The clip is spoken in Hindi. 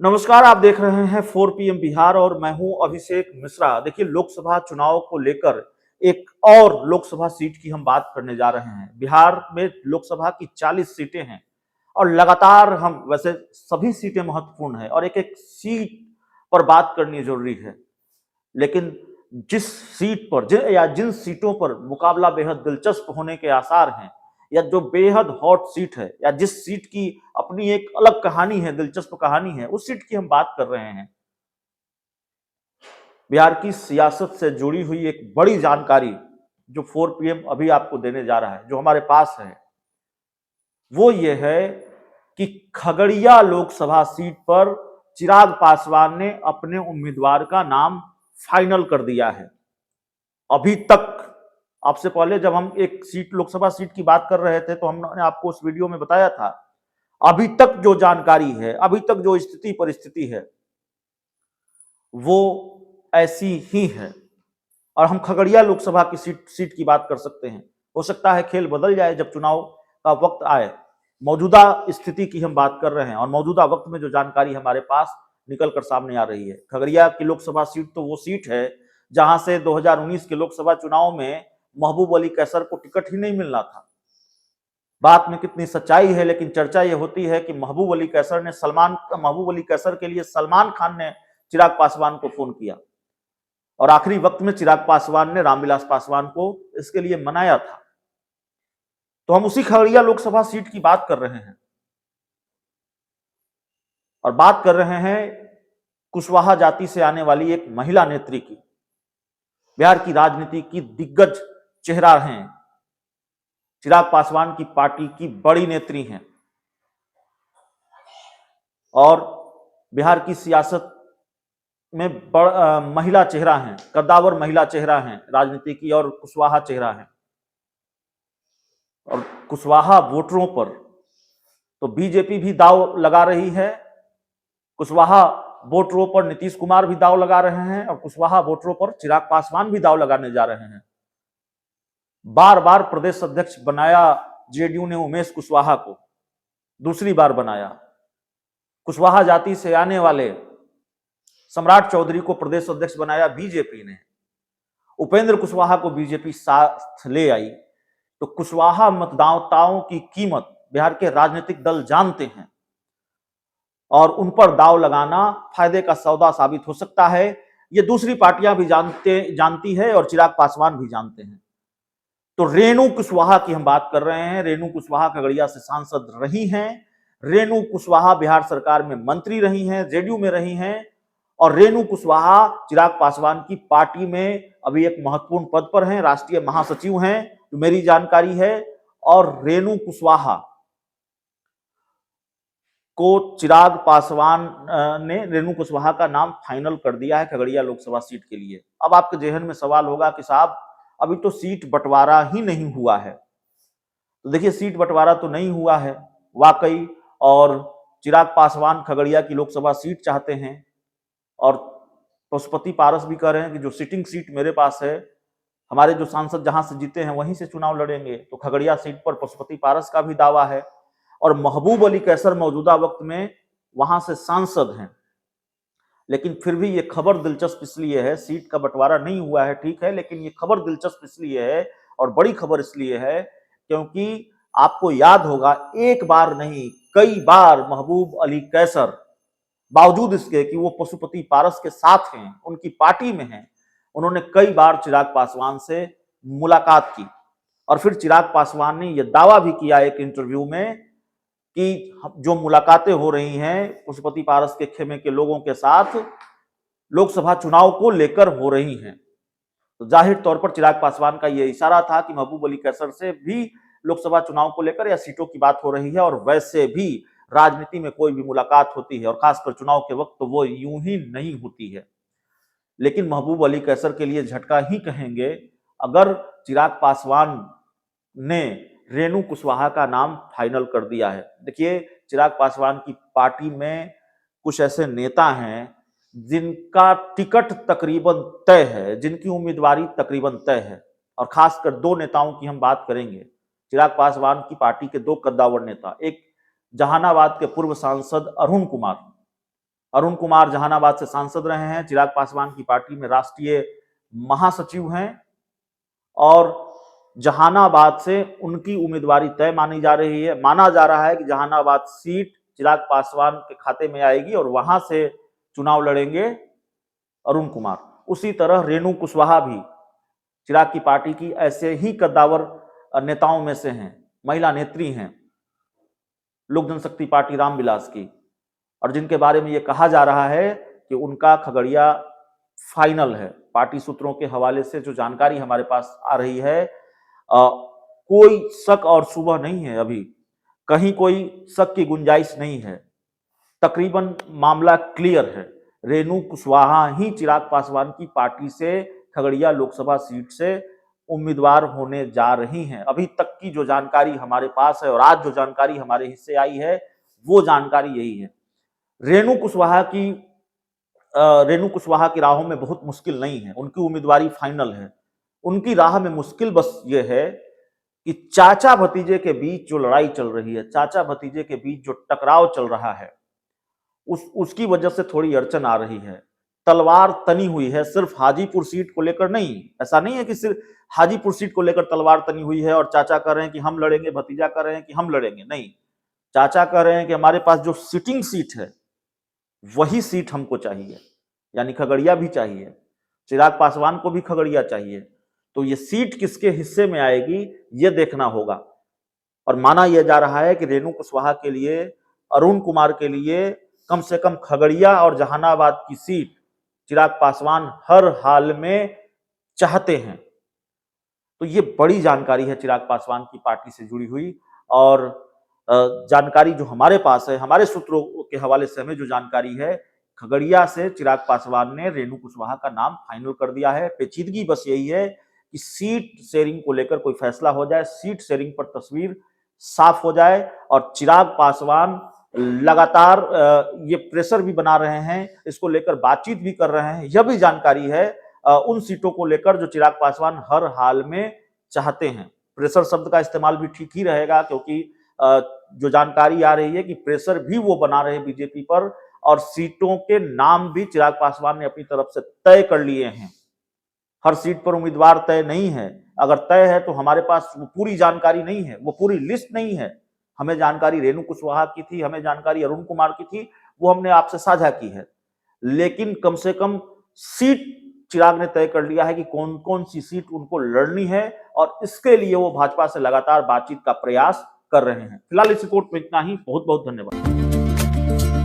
नमस्कार, आप देख रहे हैं 4 पीएम बिहार और मैं हूं अभिषेक मिश्रा। देखिए, लोकसभा चुनाव को लेकर एक और लोकसभा सीट की हम बात करने जा रहे हैं। बिहार में लोकसभा की 40 सीटें हैं और लगातार हम वैसे सभी सीटें महत्वपूर्ण हैं और एक-एक सीट पर बात करनी जरूरी है। लेकिन जिस सीट पर जिन सीटों पर मुकाबला बेहद दिलचस्प होने के आसार हैं या जो बेहद हॉट सीट है या जिस सीट की अपनी एक अलग कहानी है, दिलचस्प कहानी है, उस सीट की हम बात कर रहे हैं। बिहार की सियासत से जुड़ी हुई एक बड़ी जानकारी जो 4 पीएम अभी आपको देने जा रहा है, जो हमारे पास है, वो ये है कि खगड़िया लोकसभा सीट पर चिराग पासवान ने अपने उम्मीदवार का नाम फाइनल कर दिया है। अभी तक आपसे पहले जब हम एक सीट लोकसभा सीट की बात कर रहे थे तो हमने आपको उस वीडियो में बताया था, अभी तक जो जानकारी है, अभी तक जो स्थिति परिस्थिति है, वो ऐसी ही है। और हम खगड़िया लोकसभा की सीट की बात कर सकते हैं। हो सकता है खेल बदल जाए जब चुनाव का वक्त आए। मौजूदा स्थिति की हम बात कर रहे हैं और मौजूदा वक्त में जो जानकारी हमारे पास निकल कर सामने आ रही है। खगड़िया की लोकसभा सीट तो वो सीट है जहां से 2019 के लोकसभा चुनाव में महबूब अली कैसर को टिकट ही नहीं मिलना था। बात में कितनी सच्चाई है, लेकिन चर्चा यह होती है कि महबूब अली कैसर के लिए सलमान खान ने चिराग पासवान को फोन किया और आखिरी वक्त में चिराग पासवान ने रामविलास पासवान को इसके लिए मनाया था। तो हम उसी खगड़िया लोकसभा सीट की बात कर रहे हैं और बात कर रहे हैं कुशवाहा जाति से आने वाली एक महिला नेत्री की। बिहार की राजनीति की दिग्गज चेहरा हैं, चिराग पासवान की पार्टी की बड़ी नेत्री हैं और बिहार की सियासत में महिला चेहरा हैं, कद्दावर महिला चेहरा हैं राजनीति की, और कुशवाहा चेहरा है। और कुशवाहा वोटरों पर तो बीजेपी भी दाव लगा रही है, कुशवाहा वोटरों पर नीतीश कुमार भी दाव लगा रहे हैं और कुशवाहा वोटरों पर चिराग पासवान भी दाव लगाने जा रहे हैं। बार बार प्रदेश अध्यक्ष बनाया जेडीयू ने उमेश कुशवाहा को, दूसरी बार बनाया। कुशवाहा जाति से आने वाले सम्राट चौधरी को प्रदेश अध्यक्ष बनाया बीजेपी ने। उपेंद्र कुशवाहा को बीजेपी साथ ले आई। तो कुशवाहा मतदाताओं की कीमत बिहार के राजनीतिक दल जानते हैं और उन पर दाव लगाना फायदे का सौदा साबित हो सकता है। ये दूसरी पार्टियां भी जानती है और चिराग पासवान भी जानते हैं। तो रेणु कुशवाहा की हम बात कर रहे हैं। रेणु कुशवाहा खगड़िया से सांसद रही हैं। रेणु कुशवाहा बिहार सरकार में मंत्री रही हैं, जेडीयू में रही हैं और रेणु कुशवाहा चिराग पासवान की पार्टी में अभी एक महत्वपूर्ण पद पर हैं, राष्ट्रीय महासचिव हैं, तो मेरी जानकारी है। और रेणु कुशवाहा को चिराग पासवान ने रेणु कुशवाहा का नाम फाइनल कर दिया है खगड़िया लोकसभा सीट के लिए। अब आपके जहन में सवाल होगा कि साहब अभी तो सीट बंटवारा ही नहीं हुआ है। तो देखिए, सीट बंटवारा तो नहीं हुआ है वाकई, और चिराग पासवान खगड़िया की लोकसभा सीट चाहते हैं और पशुपति पारस भी कह रहे हैं कि जो सिटिंग सीट मेरे पास है, हमारे जो सांसद जहां से जीते हैं वहीं से चुनाव लड़ेंगे। तो खगड़िया सीट पर पशुपति पारस का भी दावा है और महबूब अली कैसर मौजूदा वक्त में वहां से सांसद हैं। लेकिन फिर भी ये खबर दिलचस्प इसलिए है, सीट का बंटवारा नहीं हुआ है ठीक है, लेकिन ये खबर दिलचस्प इसलिए है और बड़ी खबर इसलिए है क्योंकि आपको याद होगा, एक बार नहीं कई बार महबूब अली कैसर, बावजूद इसके कि वो पशुपति पारस के साथ हैं, उनकी पार्टी में हैं, उन्होंने कई बार चिराग पासवान से मुलाकात की और फिर चिराग पासवान ने यह दावा भी किया एक इंटरव्यू में कि जो मुलाकातें हो रही हैं पशुपति पारस के खेमे के लोगों के साथ लोकसभा चुनाव को लेकर हो रही हैं। तो जाहिर तौर पर चिराग पासवान का यह इशारा था कि महबूब अली कैसर से भी लोकसभा चुनाव को लेकर या सीटों की बात हो रही है और वैसे भी राजनीति में कोई भी मुलाकात होती है और खासकर चुनाव के वक्त तो वो यूं ही नहीं होती है। लेकिन महबूब अली कैसर के लिए झटका ही कहेंगे अगर चिराग पासवान ने रेणु कुशवाहा का नाम फाइनल कर दिया है। देखिए, चिराग पासवान की पार्टी में कुछ ऐसे नेता हैं जिनका टिकट तकरीबन तय है, जिनकी उम्मीदवारी तकरीबन तय है और खासकर दो नेताओं की हम बात करेंगे। चिराग पासवान की पार्टी के दो कद्दावर नेता, एक जहानाबाद के पूर्व सांसद अरुण कुमार अरुण कुमार जहानाबाद से सांसद रहे हैं, चिराग पासवान की पार्टी में राष्ट्रीय महासचिव हैं और जहानाबाद से उनकी उम्मीदवारी तय मानी जा रही है। माना जा रहा है कि जहानाबाद सीट चिराग पासवान के खाते में आएगी और वहां से चुनाव लड़ेंगे अरुण कुमार। उसी तरह रेणु कुशवाहा भी चिराग की पार्टी की ऐसे ही कद्दावर नेताओं में से हैं, महिला नेत्री हैं लोक जनशक्ति पार्टी रामविलास की, और जिनके बारे में यह कहा जा रहा है कि उनका खगड़िया फाइनल है। पार्टी सूत्रों के हवाले से जो जानकारी हमारे पास आ रही है, कोई शक और शुबह नहीं है, अभी कहीं कोई शक की गुंजाइश नहीं है। तकरीबन मामला क्लियर है। रेणु कुशवाहा ही चिराग पासवान की पार्टी से खगड़िया लोकसभा सीट से उम्मीदवार होने जा रही हैं। अभी तक की जो जानकारी हमारे पास है और आज जो जानकारी हमारे हिस्से आई है वो जानकारी यही है। रेणु कुशवाहा की राहों में बहुत मुश्किल नहीं है, उनकी उम्मीदवारी फाइनल है। उनकी राह में मुश्किल बस ये है कि चाचा भतीजे के बीच जो लड़ाई चल रही है, चाचा भतीजे के बीच जो टकराव चल रहा है, उसकी वजह से थोड़ी अड़चन आ रही है। तलवार तनी हुई है, सिर्फ हाजीपुर सीट को लेकर नहीं। ऐसा नहीं है कि सिर्फ हाजीपुर सीट को लेकर तलवार तनी हुई है और चाचा कह रहे हैं कि हम लड़ेंगे, भतीजा कह रहे हैं कि हम लड़ेंगे। नहीं, चाचा कह रहे हैं कि हमारे पास जो सिटिंग सीट है वही सीट हमको चाहिए, यानी खगड़िया भी चाहिए, चिराग पासवान को भी खगड़िया चाहिए। तो ये सीट किसके हिस्से में आएगी ये देखना होगा। और माना यह जा रहा है कि रेणु कुशवाहा के लिए, अरुण कुमार के लिए कम से कम खगड़िया और जहानाबाद की सीट चिराग पासवान हर हाल में चाहते हैं। तो ये बड़ी जानकारी है चिराग पासवान की पार्टी से जुड़ी हुई। और जानकारी जो हमारे पास है, हमारे सूत्रों के हवाले से हमें जो जानकारी है, खगड़िया से चिराग पासवान ने रेणु कुशवाहा का नाम फाइनल कर दिया है। पेचीदगी बस यही है कि सीट शेयरिंग को लेकर कोई फैसला हो जाए, सीट शेयरिंग पर तस्वीर साफ हो जाए। और चिराग पासवान लगातार ये प्रेशर भी बना रहे हैं, इसको लेकर बातचीत भी कर रहे हैं। यह भी जानकारी है उन सीटों को लेकर जो चिराग पासवान हर हाल में चाहते हैं। प्रेशर शब्द का इस्तेमाल भी ठीक ही रहेगा, क्योंकि जो जानकारी आ रही है कि प्रेशर भी वो बना रहे बीजेपी पर, और सीटों के नाम भी चिराग पासवान ने अपनी तरफ से तय कर लिए हैं। हर सीट पर उम्मीदवार तय नहीं है, अगर तय है तो हमारे पास वो पूरी जानकारी नहीं है, वो पूरी लिस्ट नहीं है। हमें जानकारी रेणु कुशवाहा की थी, हमें जानकारी अरुण कुमार की थी, वो हमने आपसे साझा की है। लेकिन कम से कम सीट चिराग ने तय कर लिया है कि कौन कौन सी सीट उनको लड़नी है, और इसके लिए वो भाजपा से लगातार बातचीत का प्रयास कर रहे हैं। फिलहाल इस रिपोर्ट में इतना ही। बहुत बहुत धन्यवाद।